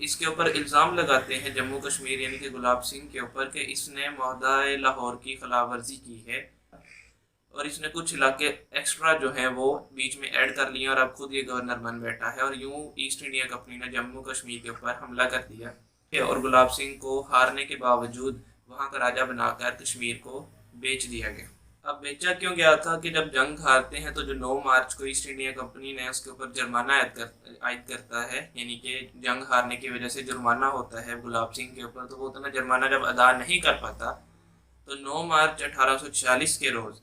اس کے اوپر الزام لگاتے ہیں جموں کشمیر یعنی کہ گلاب سنگھ کے اوپر کہ اس نے معاہدہ لاہور کی خلاف ورزی کی ہے، اور اس نے کچھ علاقے ایکسٹرا جو ہیں وہ بیچ میں ایڈ کر لیے اور اب خود یہ گورنر بن بیٹھا ہے، اور یوں ایسٹ انڈیا کمپنی نے جموں کشمیر کے اوپر حملہ کر دیا اور گلاب سنگھ کو ہارنے کے باوجود وہاں کا راجہ بنا کر کشمیر کو بیچ دیا گیا۔ اب بیچا کیوں گیا تھا کہ جب جنگ ہارتے ہیں تو جو 9 مارچ کو ایسٹ انڈیا کمپنی نے اس کے اوپر جرمانہ عائد کرتا ہے، یعنی کہ جنگ ہارنے کی وجہ سے جرمانہ ہوتا ہے گلاب سنگھ کے اوپر، تو وہ اتنا جرمانہ جب ادا نہیں کر پاتا تو 9 مارچ 1846 کے روز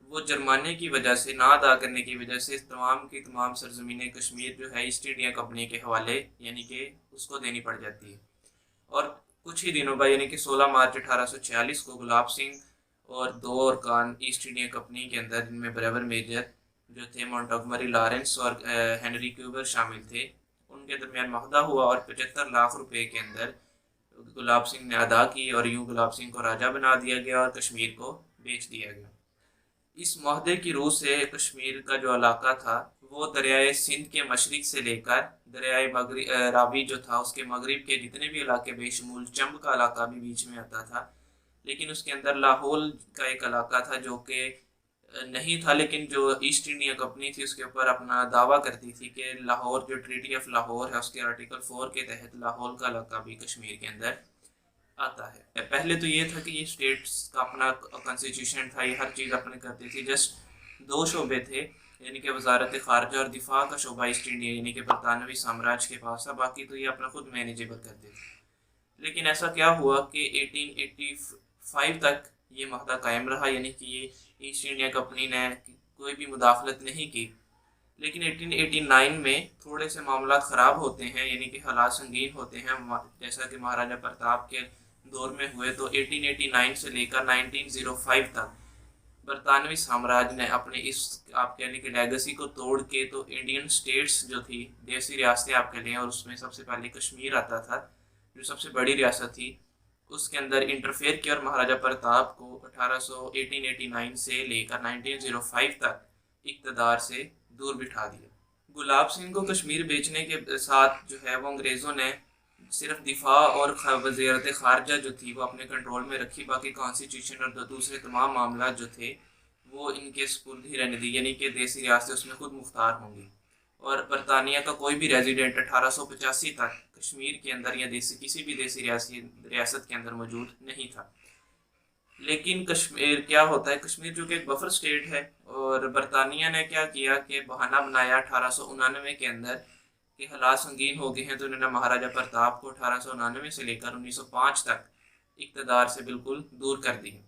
وہ جرمانے کی وجہ سے نہ ادا کرنے کی وجہ سے تمام کی تمام سرزمین کشمیر جو ہے ایسٹ انڈیا کمپنی کے حوالے یعنی کہ اس کو دینی پڑ جاتی ہے، اور کچھ ہی دنوں بعد یعنی کہ 16 مارچ 1846 کو گلاب سنگھ اور 2 ارکان ایسٹ انڈیا کمپنی کے اندر، جن میں بریور میجر جو تھے مونٹگمری لارنس اور ہنری کیوبر شامل تھے، ان کے درمیان معاہدہ ہوا اور 75 لاکھ روپے کے اندر گلاب سنگھ نے ادا کی، اور یوں گلاب سنگھ کو راجہ بنا دیا گیا اور کشمیر کو بیچ دیا گیا۔ اس معاہدے کی روح سے کشمیر کا جو علاقہ تھا وہ دریائے سندھ کے مشرق سے لے کر دریائے راوی جو تھا اس کے مغرب کے جتنے بھی علاقے بشمول چمب کا علاقہ بھی بیچ میں آتا تھا، لیکن اس کے اندر لاہور کا ایک علاقہ تھا جو کہ نہیں تھا، لیکن جو ایسٹ انڈیا کمپنی تھی اس کے اوپر اپنا دعویٰ کرتی تھی کہ لاہور جو ٹریٹی آف لاہور ہے اس کے آرٹیکل 4 کے تحت لاہور کا علاقہ بھی کشمیر کے اندر آتا ہے۔ پہلے تو یہ تھا کہ یہ اسٹیٹس کا اپنا کانسٹیٹیوشن تھا، یہ ہر چیز اپنے کرتی تھی، جسٹ 2 شعبے تھے، یعنی کہ وزارت خارجہ اور دفاع کا شعبہ ایسٹ انڈیا یعنی کہ برطانوی سامراج کے پاس تھا، باقی تو یہ اپنا خود مینیجیبل کرتے تھے۔ لیکن ایسا کیا ہوا کہ 1885 تک یہ معاہدہ قائم رہا، یعنی کہ یہ ایسٹ انڈیا کمپنی نے کوئی بھی مداخلت نہیں کی، لیکن 1889 میں تھوڑے سے معاملات خراب ہوتے ہیں، یعنی کہ حالات سنگین ہوتے ہیں، جیسا کہ مہاراجہ پرتاپ کے دور میں ہوئے، تو 1889 سے لے کر 1905 تک برطانوی سامراج نے اپنے اس آپ کہنے کے لیگسی کو توڑ کے تو انڈین سٹیٹس جو تھی دیسی ریاستیں آپ کے لیں، اور اس میں سب سے پہلے کشمیر آتا تھا جو سب سے بڑی ریاست تھی، اس کے اندر انٹرفیئر کیا اور مہاراجہ پرتاپ کو 1889 سے لے کر 1905 تک اقتدار سے دور بٹھا دیا۔ گلاب سنگھ کو کشمیر بیچنے کے ساتھ جو ہے وہ انگریزوں نے صرف دفاع اور وزارت خارجہ جو تھی وہ اپنے کنٹرول میں رکھی، باقی کانسٹیٹیوشن اور دوسرے تمام معاملات جو تھے وہ ان کے سپرد ہی رہنے دی، یعنی کہ دیسی ریاستیں اس میں خود مختار ہوں گی، اور برطانیہ کا کوئی بھی ریزیڈنٹ 1885 تک کشمیر کے اندر یا کسی بھی دیسی ریاست کے اندر موجود نہیں تھا۔ لیکن کشمیر کیا ہوتا ہے، کشمیر جو کہ ایک بفر سٹیٹ ہے، اور برطانیہ نے کیا کیا کہ بہانہ بنایا 1899 کے اندر کہ حالات سنگین ہو گئے ہیں، تو انہوں نے مہاراجہ پرتاپ کو 1899 سے لے کر 1905 تک اقتدار سے بالکل دور کر دیا۔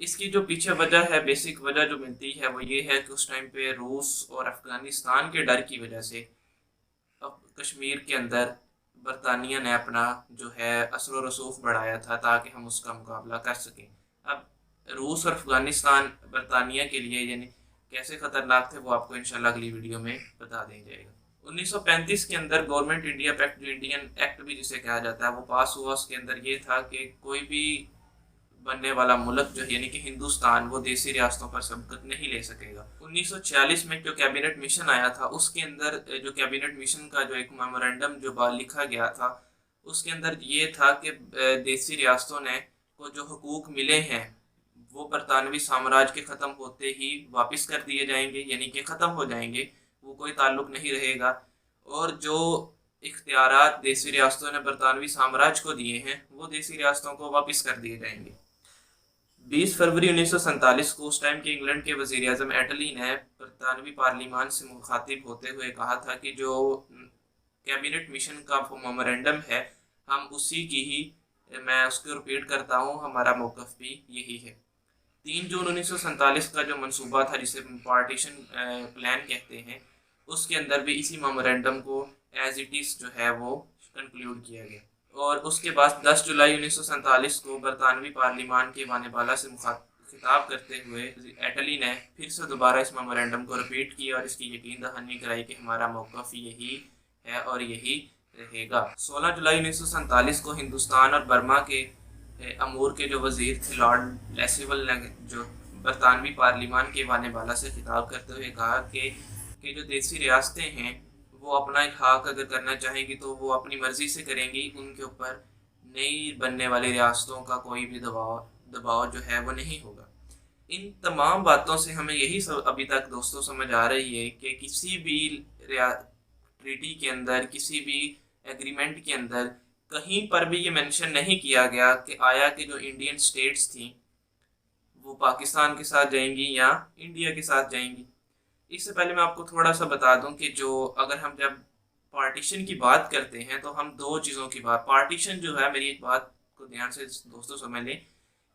اس کی جو پیچھے وجہ ہے، بیسک وجہ جو ملتی ہے وہ یہ ہے کہ اس ٹائم پہ روس اور افغانستان کے ڈر کی وجہ سے کشمیر کے اندر برطانیہ نے اپنا جو ہے اثر و رسوخ بڑھایا تھا تاکہ ہم اس کا مقابلہ کر سکیں۔ اب روس اور افغانستان برطانیہ کے لیے یعنی کیسے خطرناک تھے وہ آپ کو انشاءاللہ اگلی ویڈیو میں بتا دیا جائے گا۔ 1935 کے اندر گورنمنٹ انڈیا ایکٹ جو انڈین ایکٹ بھی جسے کہا جاتا ہے وہ پاس ہوا، اس کے اندر یہ تھا کہ کوئی بھی بننے والا ملک جو یعنی کہ ہندوستان وہ دیسی ریاستوں پر سبقت نہیں لے سکے گا۔ 1946 میں جو کیبنٹ مشن آیا تھا اس کے اندر جو کیبنٹ مشن کا جو ایک میمورنڈم جو لکھا گیا تھا اس کے اندر یہ تھا کہ دیسی ریاستوں نے کو جو حقوق ملے ہیں وہ برطانوی سامراج کے ختم ہوتے ہی واپس کر دیے جائیں گے، یعنی کہ ختم ہو جائیں گے، وہ کوئی تعلق نہیں رہے گا، اور جو اختیارات دیسی ریاستوں نے برطانوی سامراج کو دیے ہیں وہ دیسی ریاستوں کو واپس کر دیے جائیں گے۔ 20 فروری 1947 کو اس ٹائم کے انگلینڈ کے وزیر اعظم ایٹلی نے برطانوی پارلیمان سے مخاطب ہوتے ہوئے کہا تھا کہ جو کیبنٹ مشن کا میمورنڈم ہے ہم اسی کی ہی میں اس کو رپیٹ کرتا ہوں، ہمارا موقف بھی یہی ہے۔ 3 جون 1947 کا جو منصوبہ تھا جسے پارٹیشن پلان کہتے ہیں اس کے اندر بھی اسی میمورنڈم کو ایز اٹ از جو ہے وہ کنکلیوڈ کیا گیا، اور اس کے بعد 10 جولائی 1947 کو برطانوی پارلیمان کے ایوان بالا سے خطاب کرتے ہوئے ایٹلی نے پھر سے دوبارہ اس میمورنڈم کو رپیٹ کیا اور اس کی یقین دہانی کرائی کہ ہمارا موقف یہی ہے اور یہی رہے گا۔ 16 جولائی 1947 کو ہندوستان اور برما کے امور کے جو وزیر تھے لارڈ لیسیول نے جو برطانوی پارلیمان کے ایوان بالا سے خطاب کرتے ہوئے کہا کہ جو دیسی ریاستیں ہیں وہ اپنا الحاق اگر کرنا چاہیں گی تو وہ اپنی مرضی سے کریں گی، ان کے اوپر نئی بننے والی ریاستوں کا کوئی بھی دباؤ جو ہے وہ نہیں ہوگا۔ ان تمام باتوں سے ہمیں یہی ابھی تک دوستوں سمجھ آ رہی ہے کہ کسی بھی ٹریٹی کے اندر، کسی بھی ایگریمنٹ کے اندر کہیں پر بھی یہ مینشن نہیں کیا گیا کہ آیا کہ جو انڈین سٹیٹس تھیں وہ پاکستان کے ساتھ جائیں گی یا انڈیا کے ساتھ جائیں گی۔ اس سے پہلے میں آپ کو تھوڑا سا بتا دوں کہ جو اگر ہم جب پارٹیشن کی بات کرتے ہیں تو ہم دو چیزوں کی بات، پارٹیشن جو ہے، میری ایک بات کو دھیان سے دوستوں سمجھ لیں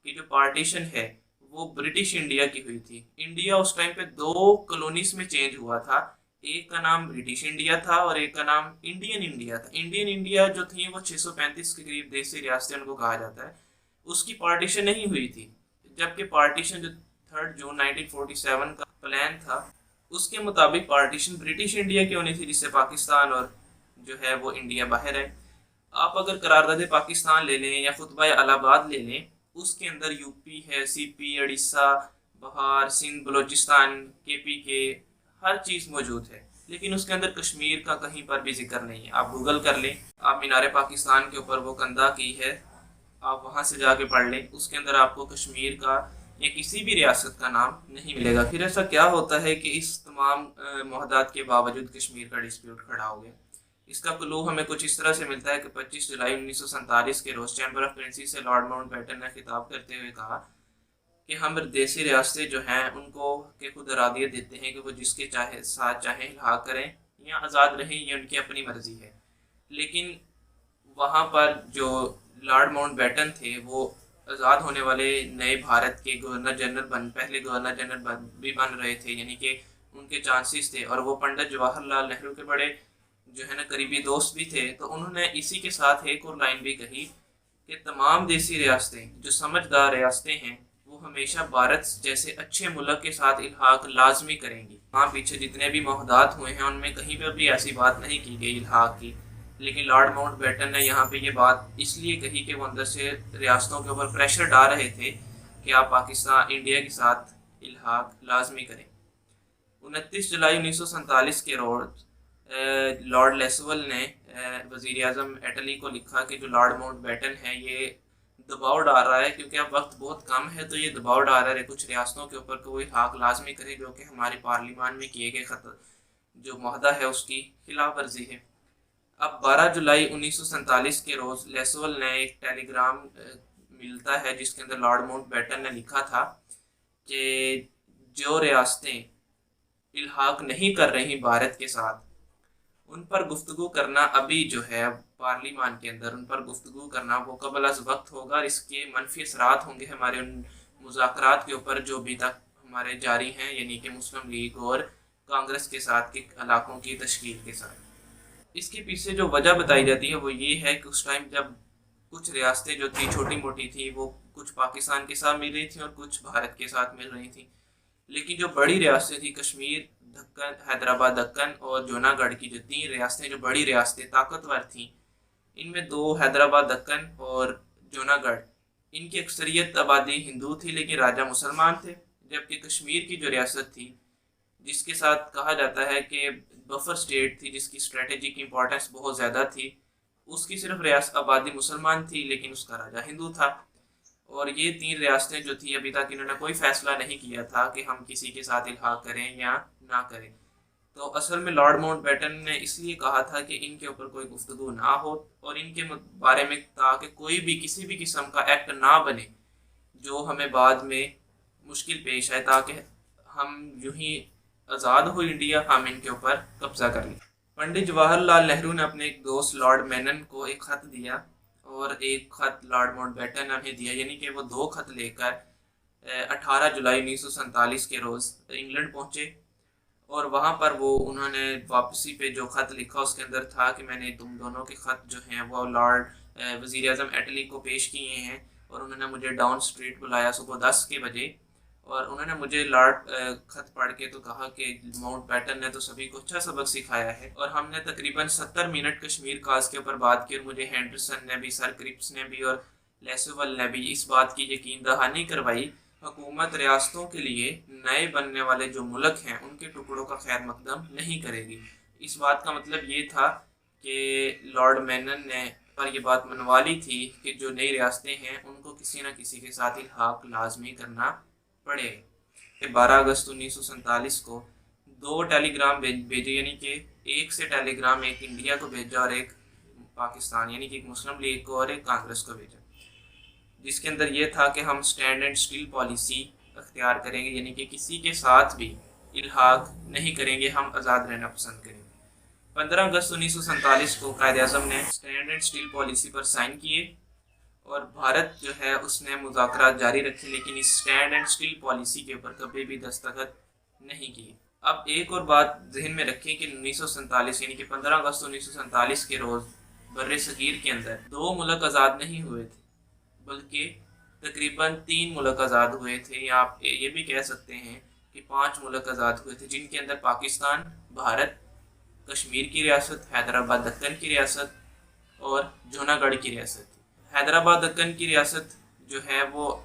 کہ جو پارٹیشن ہے وہ برٹش انڈیا کی ہوئی تھی۔ انڈیا اس ٹائم پہ دو کالونیز میں چینج ہوا تھا، ایک کا نام برٹش انڈیا تھا اور ایک کا نام انڈین انڈیا تھا۔ انڈین انڈیا جو تھی وہ 635 کے قریب دیسی ریاستیں ان کو کہا جاتا ہے، اس کی پارٹیشن نہیں ہوئی تھی، جبکہ پارٹیشن جو 3 جون 1947 کا پلان تھا اس کے مطابق پارٹیشن برٹش انڈیا کی ہونی تھی، جس سے پاکستان اور جو ہے وہ انڈیا باہر ہے۔ آپ اگر قرارداد پاکستان لے لیں یا خطبہ الہ آباد لے لیں، اس کے اندر یو پی ہے، سی پی، اڑیسہ، بہار، سندھ، بلوچستان، کے پی کے ہر چیز موجود ہے، لیکن اس کے اندر کشمیر کا کہیں پر بھی ذکر نہیں ہے۔ آپ گوگل کر لیں، آپ مینار پاکستان کے اوپر وہ کندہ کی ہے، آپ وہاں سے جا کے پڑھ لیں، اس کے اندر آپ کو کشمیر کا یا کسی بھی ریاست کا نام نہیں ملے گا۔ پھر ایسا کیا ہوتا ہے کہ اس تمام معاہدات کے باوجود کشمیر کا ڈسپیوٹ کھڑا ہو گیا؟ اس کا کلو ہمیں کچھ اس طرح سے ملتا ہے کہ 25 جولائی 1947 کے روز چیمبر آف پرنسز سے لارڈ ماؤنٹ بیٹن نے خطاب کرتے ہوئے کہا کہ ہم دیسی ریاستیں جو ہیں ان کو کہ خود ارادیت دیتے ہیں کہ وہ جس کے ساتھ چاہیں الحاق کریں یا آزاد رہیں، یہ ان کی اپنی مرضی ہے۔ لیکن وہاں پر جو لارڈ ماؤنٹ بیٹن تھے وہ آزاد ہونے والے نئے بھارت کے گورنر جنرل پہلے گورنر جنرل بھی بن رہے تھے، یعنی کہ ان کے چانسز تھے، اور وہ پنڈت جواہر لال نہرو کے بڑے جو ہے نا قریبی دوست بھی تھے۔ تو انہوں نے اسی کے ساتھ ایک اور لائن بھی کہی کہ تمام دیسی ریاستیں جو سمجھدار ریاستیں ہیں وہ ہمیشہ بھارت جیسے اچھے ملک کے ساتھ الحاق لازمی کریں گی۔ ہاں، پیچھے جتنے بھی معاہدات ہوئے ہیں ان میں کہیں پہ بھی ایسی بات نہیں کی گئی الحاق کی، لیکن لارڈ ماؤنٹ بیٹن نے یہاں پہ یہ بات اس لیے کہی کہ وہ اندر سے ریاستوں کے اوپر پریشر ڈال رہے تھے کہ آپ پاکستان انڈیا کے ساتھ الحاق لازمی کریں۔ 29 جولائی 1947 کے روز لارڈ لیسول نے وزیر اعظم اٹلی کو لکھا کہ جو لارڈ ماؤنٹ بیٹن ہے یہ دباؤ ڈال رہا ہے، کیونکہ اب وقت بہت کم ہے تو یہ دباؤ ڈال رہا ہے کچھ ریاستوں کے اوپر کہ وہ الحاق لازمی کرے، جو کہ ہمارے پارلیمان میں کیے گئے جو معاہدہ ہے اس کی خلاف ورزی ہے۔ اب 12 جولائی 1947 کے روز لیسول نے ایک ٹیلی گرام ملتا ہے جس کے اندر لارڈ ماؤنٹ بیٹن نے لکھا تھا کہ جو ریاستیں الحاق نہیں کر رہی بھارت کے ساتھ ان پر گفتگو کرنا ابھی جو ہے پارلیمان کے اندر ان پر گفتگو کرنا وہ قبل از وقت ہوگا، اور اس کے منفی اثرات ہوں گے ہمارے ان مذاکرات کے اوپر جو ابھی تک ہمارے جاری ہیں، یعنی کہ مسلم لیگ اور کانگریس کے ساتھ کے علاقوں کی تشکیل کے ساتھ۔ اس کے پیچھے جو وجہ بتائی جاتی ہے وہ یہ ہے کہ اس ٹائم جب کچھ ریاستیں جو تھی چھوٹی موٹی تھی وہ کچھ پاکستان کے ساتھ مل رہی تھیں اور کچھ بھارت کے ساتھ مل رہی تھیں، لیکن جو بڑی ریاستیں تھیں کشمیر، دکن، حیدرآباد دکن اور جونا گڑھ کی جو 3 ریاستیں جو بڑی ریاستیں طاقتور تھیں، ان میں 2 حیدرآباد دکن اور جونا گڑھ، ان کی اکثریت آبادی ہندو تھی لیکن راجہ مسلمان تھے، جبکہ کشمیر کی جو ریاست تھی جس کے ساتھ کہا جاتا ہے کہ بفر سٹیٹ تھی، جس کی اسٹریٹجک امپورٹنس بہت زیادہ تھی، اس کی صرف ریاست آبادی مسلمان تھی لیکن اس کا راجہ ہندو تھا۔ اور یہ 3 ریاستیں جو تھی ابھی تک انہوں نے کوئی فیصلہ نہیں کیا تھا کہ ہم کسی کے ساتھ الحاق کریں یا نہ کریں۔ تو اصل میں لارڈ ماؤنٹ بیٹن نے اس لیے کہا تھا کہ ان کے اوپر کوئی گفتگو نہ ہو اور ان کے بارے میں تاکہ کوئی بھی کسی بھی قسم کا ایکٹ نہ بنے جو ہمیں بعد میں مشکل پیش آئے، تاکہ ہم یوں ہی آزاد ہو انڈیا ہم ان کے اوپر قبضہ کر لیں۔ پنڈت جواہر لال نہرو نے اپنے ایک دوست لارڈ مینن کو ایک خط دیا اور ایک خط لارڈ ماؤنٹ بیٹن نے انہیں دیا، یعنی کہ وہ 2 خط لے کر 18 جولائی 1947 کے روز انگلینڈ پہنچے، اور وہاں پر وہ انہوں نے واپسی پہ جو خط لکھا اس کے اندر تھا کہ میں نے تم دونوں کے خط جو ہیں وہ لارڈ وزیر اعظم اٹلی کو پیش کیے ہیں، اور انہوں نے مجھے ڈاؤن اسٹریٹ بلایا صبح 10 کے بجے، اور انہوں نے مجھے خط پڑھ کے تو کہا کہ ماؤنٹ بیٹن نے تو سبھی کو اچھا سبق سکھایا ہے، اور ہم نے تقریباً 70 منٹ کشمیر کاز کے اوپر بات کی، اور مجھے ہینڈرسن نے بھی، سر کرپس نے بھی اور لیسول نے بھی اس بات کی یقین دہانی کروائی حکومت ریاستوں کے لیے نئے بننے والے جو ملک ہیں ان کے ٹکڑوں کا خیر مقدم نہیں کرے گی۔ اس بات کا مطلب یہ تھا کہ لارڈ مینن نے پر یہ بات منوا لی تھی کہ جو نئی ریاستیں ہیں ان کو کسی نہ کسی کے ساتھ الحاق لازمی کرنا پڑے. 12 اگست 1947 کو 2 ٹیلی گرام بھیجے، یعنی کہ ایک سے ٹیلی گرام، ایک انڈیا کو بھیجا اور ایک پاکستان یعنی کہ ایک مسلم لیگ کو اور ایک کانگریس کو بھیجا، جس کے اندر یہ تھا کہ ہم اسٹینڈ اینڈ اسٹیل پالیسی اختیار کریں گے، یعنی کہ کسی کے ساتھ بھی الحاق نہیں کریں گے، ہم آزاد رہنا پسند کریں گے. 15 اگست 1947 کو قائد اعظم نے اسٹینڈ اینڈ اسٹیل پالیسی پر سائن کیے اور بھارت جو ہے اس نے مذاکرات جاری رکھے، لیکن اس اسٹینڈ اینڈ اسٹیل پالیسی کے اوپر کبھی بھی دستخط نہیں کیے. اب ایک اور بات ذہن میں رکھیں کہ 1947 یعنی کہ 15 اگست 1947 کے روز بر صغیر کے اندر 2 ملک آزاد نہیں ہوئے تھے، بلکہ تقریباً 3 ملک آزاد ہوئے تھے، یا آپ یہ بھی کہہ سکتے ہیں کہ 5 ملک آزاد ہوئے تھے، جن کے اندر پاکستان، بھارت، کشمیر کی ریاست، حیدرآباد دکن کی ریاست اور جوناگڑھ کی ریاست تھی. حیدرآباد دکن کی ریاست جو ہے وہ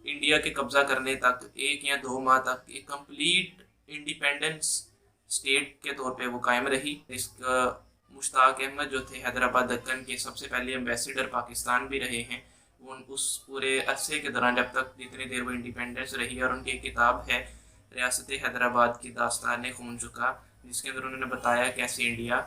انڈیا کے قبضہ کرنے تک 1 یا 2 ماہ تک ایک کمپلیٹ انڈیپینڈنس اسٹیٹ کے طور پہ وہ قائم رہی. اس کا مشتاق احمد جو تھے حیدرآباد دکن کے سب سے پہلے ایمبیسیڈر پاکستان بھی رہے ہیں، وہ اس پورے عرصے کے دوران جب تک جتنی دیر وہ انڈیپینڈنس رہی، اور ان کی ایک کتاب ہے ریاست حیدرآباد کی داستان خون چکا، جس کے اندر انہوں نے بتایا کیسے انڈیا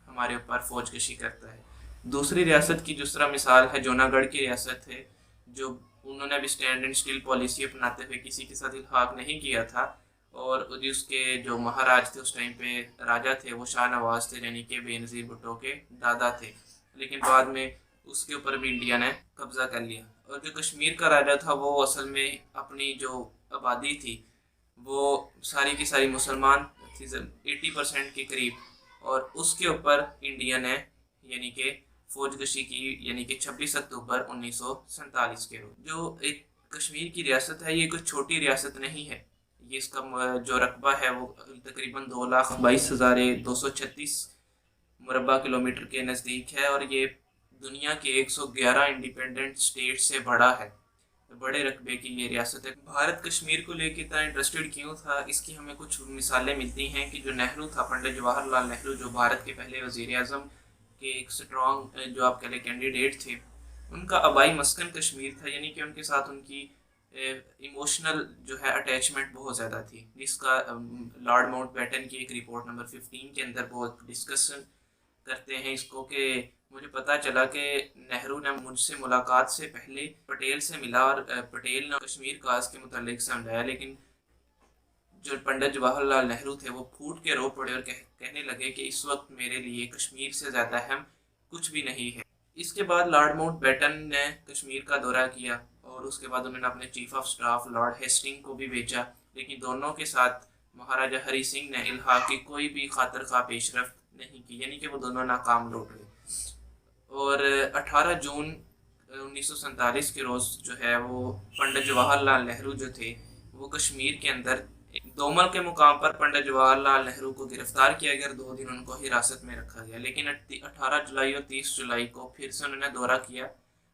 ہمارے اوپر فوج کشی کرتا ہے. دوسری ریاست کی دوسرا مثال ہے جوناگڑھ کی ریاست ہے، جو انہوں نے ابھی اسٹینڈ اینڈ اسٹیل پالیسی اپناتے ہوئے کسی کے ساتھ الحاق نہیں کیا تھا، اور اس کے جو مہاراج تھے اس ٹائم پہ راجا تھے وہ شاہ نواز تھے، یعنی کہ بے نظیر بھٹو کے دادا تھے، لیکن بعد میں اس کے اوپر بھی انڈیا نے قبضہ کر لیا. اور جو کشمیر کا راجا تھا وہ اصل میں اپنی جو آبادی تھی وہ ساری کی ساری مسلمان تھی، 80% کے قریب، اور اس کے اوپر انڈیا نے یعنی کہ فوج کشی کی، یعنی کہ 26 اکتوبر 1947 کے روز. جو ایک کشمیر کی ریاست ہے یہ کوئی چھوٹی ریاست نہیں ہے، یہ اس کا جو رقبہ ہے وہ تقریباً 2,22,236 مربع کلومیٹر کے نزدیک ہے، اور یہ دنیا کے 111 انڈیپینڈنٹ اسٹیٹ سے بڑا ہے، بڑے رقبے کی یہ ریاست ہے. بھارت کشمیر کو لے کے اتنا انٹرسٹڈ کیوں تھا، اس کی ہمیں کچھ مثالیں ملتی ہیں کہ جو نہرو تھا، پنڈت جواہر لال نہرو، جو بھارت کے پہلے وزیر اعظم کے ایک اسٹرانگ جو آپ کہہ لیں کینڈیڈیٹ تھے، ان کا آبائی مسکن کشمیر تھا، یعنی کہ ان کے ساتھ ان کی ایموشنل جو ہے اٹیچمنٹ بہت زیادہ تھی، جس کا لارڈ ماؤنٹ بیٹن کی ایک رپورٹ نمبر 15 کے اندر بہت ڈسکشن کرتے ہیں اس کو، کہ مجھے پتا چلا کہ نہرو نے مجھ سے ملاقات سے پہلے پٹیل سے ملا اور پٹیل نے کشمیر کاز کے متعلق سمجھایا، لیکن جو پنڈت جواہر لال نہرو تھے وہ پھوٹ کے رو پڑے اور کہنے لگے کہ اس وقت میرے لیے کشمیر سے زیادہ اہم کچھ بھی نہیں ہے. اس کے بعد لارڈ ماؤنٹ بیٹن نے کشمیر کا دورہ کیا، اور اس کے بعد انہوں نے اپنے chief of staff lord Hastings کو بھی بھیجا، لیکن دونوں کے ساتھ مہاراجہ ہری سنگھ نے الحاق کی کوئی بھی خاطر خواہ پیش رفت نہیں کی، یعنی کہ وہ دونوں ناکام لوٹ گئے. اور 18 جون 1947 کے روز جو ہے وہ پنڈت جواہر لال نہرو جو تھے وہ کشمیر کے اندر دومل کے مقام پر پنڈت جواہر لال نہرو کو گرفتار کیا گیا، 2 دن ان کو حراست میں رکھا گیا. لیکن 18 جولائی اور 30 جولائی کو پھر سے انہوں نے دورہ کیا،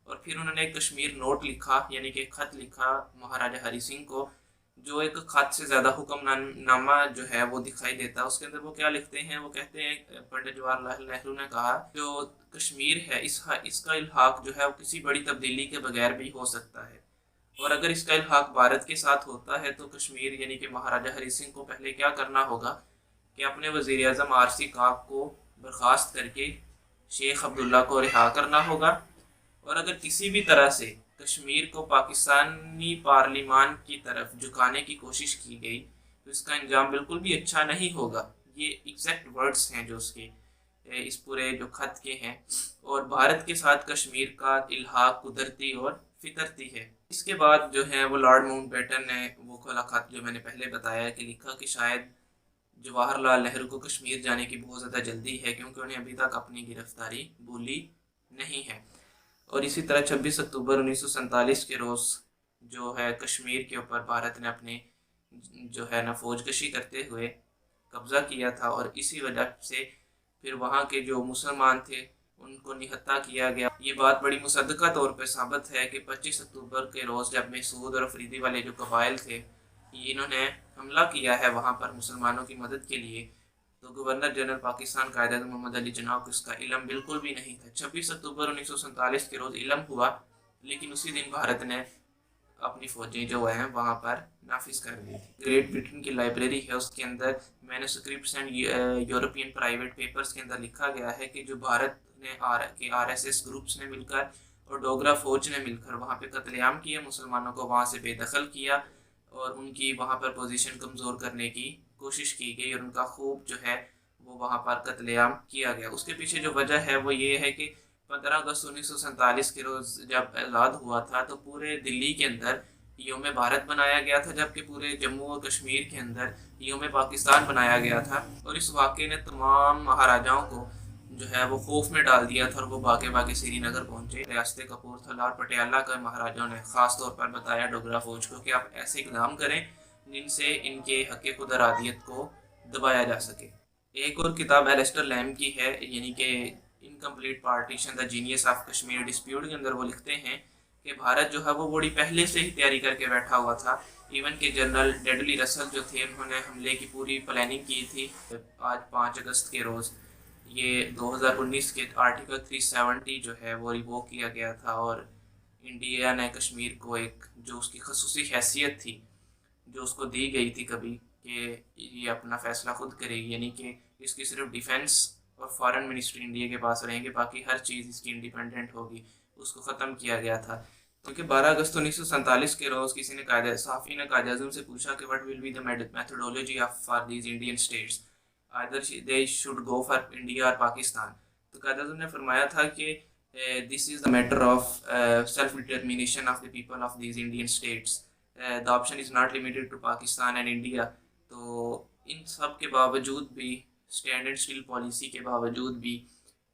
اور پھر انہوں نے ایک کشمیر نوٹ لکھا، یعنی کہ ایک خط لکھا مہاراجہ ہری سنگھ کو، جو ایک خط سے زیادہ حکم نامہ جو ہے وہ دکھائی دیتا. اس کے اندر وہ کیا لکھتے ہیں، وہ کہتے ہیں پنڈت جواہر لال نہرو نے کہا جو کشمیر ہے اس کا الحاق جو ہے وہ کسی بڑی تبدیلی کے بغیر بھی ہو سکتا ہے، اور اگر اس کا الحاق بھارت کے ساتھ ہوتا ہے تو کشمیر یعنی کہ مہاراجہ ہری سنگھ کو پہلے کیا کرنا ہوگا کہ اپنے وزیر اعظم آرسی کاک کو برخاست کر کے شیخ عبداللہ کو رہا کرنا ہوگا، اور اگر کسی بھی طرح سے کشمیر کو پاکستانی پارلیمان کی طرف جھکانے کی کوشش کی گئی تو اس کا انجام بالکل بھی اچھا نہیں ہوگا. یہ ایگزیکٹ ورڈز ہیں جو اس کے اس پورے جو خط کے ہیں. اور بھارت کے ساتھ کشمیر کا الحاق قدرتی اور فطرتی ہے. اس کے بعد جو ہے وہ لارڈ ماؤنٹ بیٹن نے وہ کھلا خط جو میں نے پہلے بتایا کہ لکھا کہ شاید جواہر لال نہرو کو کشمیر جانے کی بہت زیادہ جلدی ہے کیونکہ انہیں ابھی تک اپنی گرفتاری بھولی نہیں ہے. اور اسی طرح 26 اکتوبر 1947 کے روز جو ہے کشمیر کے اوپر بھارت نے اپنے جو ہے نا فوج کشی کرتے ہوئے قبضہ کیا تھا، اور اسی وجہ سے پھر وہاں کے جو مسلمان تھے ان کو نہتہ کیا گیا. یہ بات بڑی مصدقہ طور پہ ثابت ہے کہ 25 اکتوبر کے روز جب مسعود اور افریدی والے جو قبائل تھے انہوں نے حملہ کیا ہے وہاں پر مسلمانوں کی مدد کے لیے، تو گورنر جنرل پاکستان قائد اعظم محمد علی جناح کو اس کا علم بالکل بھی نہیں تھا۔ 26 اکتوبر 1947 کے روز علم ہوا، لیکن اسی دن بھارت نے اپنی فوجیں جو ہیں وہاں پر نافذ کر دی تھی۔ گریٹ برٹن کی لائبریری ہے، اس کے اندر manuscripts and European private papers کے اندر لکھا گیا ہے کہ جو بھارت نے آر ایس ایس گروپس نے مل کر اور ڈوگرا فوج نے مل کر وہاں پہ قتل عام کیا، مسلمانوں کو وہاں سے بے دخل کیا اور ان کی وہاں پر پوزیشن کمزور کرنے کی کوشش کی گئی اور ان کا خوب جو ہے وہ وہاں پر قتل عام کیا گیا۔ اس کے پیچھے جو وجہ ہے وہ یہ ہے کہ 15 اگست 1947 کے روز جب آزاد ہوا تھا تو پورے دلی کے اندر یوم بھارت بنایا گیا تھا، جبکہ پورے جموں و کشمیر کے اندر یوم پاکستان بنایا گیا تھا، اور اس واقعے نے تمام مہاراجاؤں کو جو ہے وہ خوف میں ڈال دیا تھا اور وہ بھاگے بھاگے سری نگر پہنچے۔ ریاست کپورتھلا اور پٹیالہ کے مہاراجاؤں نے خاص طور پر بتایا ڈوگرا فوج کو کہ آپ ایسے اقدام کریں جن سے ان کے حق خود ارادیت کو دبایا جا سکے۔ ایک اور کتاب ایلسٹر لیم کی ہے، یعنی کہ incomplete partition the genius of Kashmir dispute, کے اندر وہ لکھتے ہیں کہ بھارت جو ہے وہ بڑی پہلے سے ہی تیاری کر کے بیٹھا ہوا تھا۔ ایون کہ جنرل ڈیڈلی رسل جو تھے انہوں نے حملے کی پوری پلاننگ کی تھی۔ آج 5 اگست کے روز یہ 2019 کے آرٹیکل 370 جو ہے وہ ریووک کیا گیا تھا اور انڈیا نے کشمیر کو ایک جو اس کی خصوصی حیثیت تھی جو اس کو دی گئی تھی کبھی کہ یہ اپنا فیصلہ خود کرے گی، یعنی کہ اس کی صرف ڈیفنس اور فارن منسٹری انڈیا کے پاس رہیں گے، باقی ہر چیز اس کی انڈیپینڈنٹ ہوگی، اس کو ختم کیا گیا تھا۔ کیونکہ 12 اگست 1947 کے روز کسی نے صحافی نے قائد اعظم سے پوچھا کہ what will be the methodology of for these Indian states either they should go for India or Pakistan, تو قائد اعظم نے فرمایا تھا کہ this is the matter of self determination of the people of these Indian states, the option is not limited to Pakistan and India۔ تو ان سب کے باوجود بھی stand and still policy کے باوجود بھی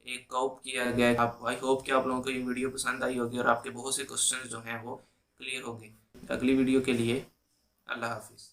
ایک کوپ کیا گیا۔ آئی ہوپ کہ آپ لوگوں کو یہ ویڈیو پسند آئی ہوگی اور آپ کے بہت سے کوسچنز جو ہیں وہ کلیئر ہو گئے۔ اگلی ویڈیو کے لیے اللہ حافظ۔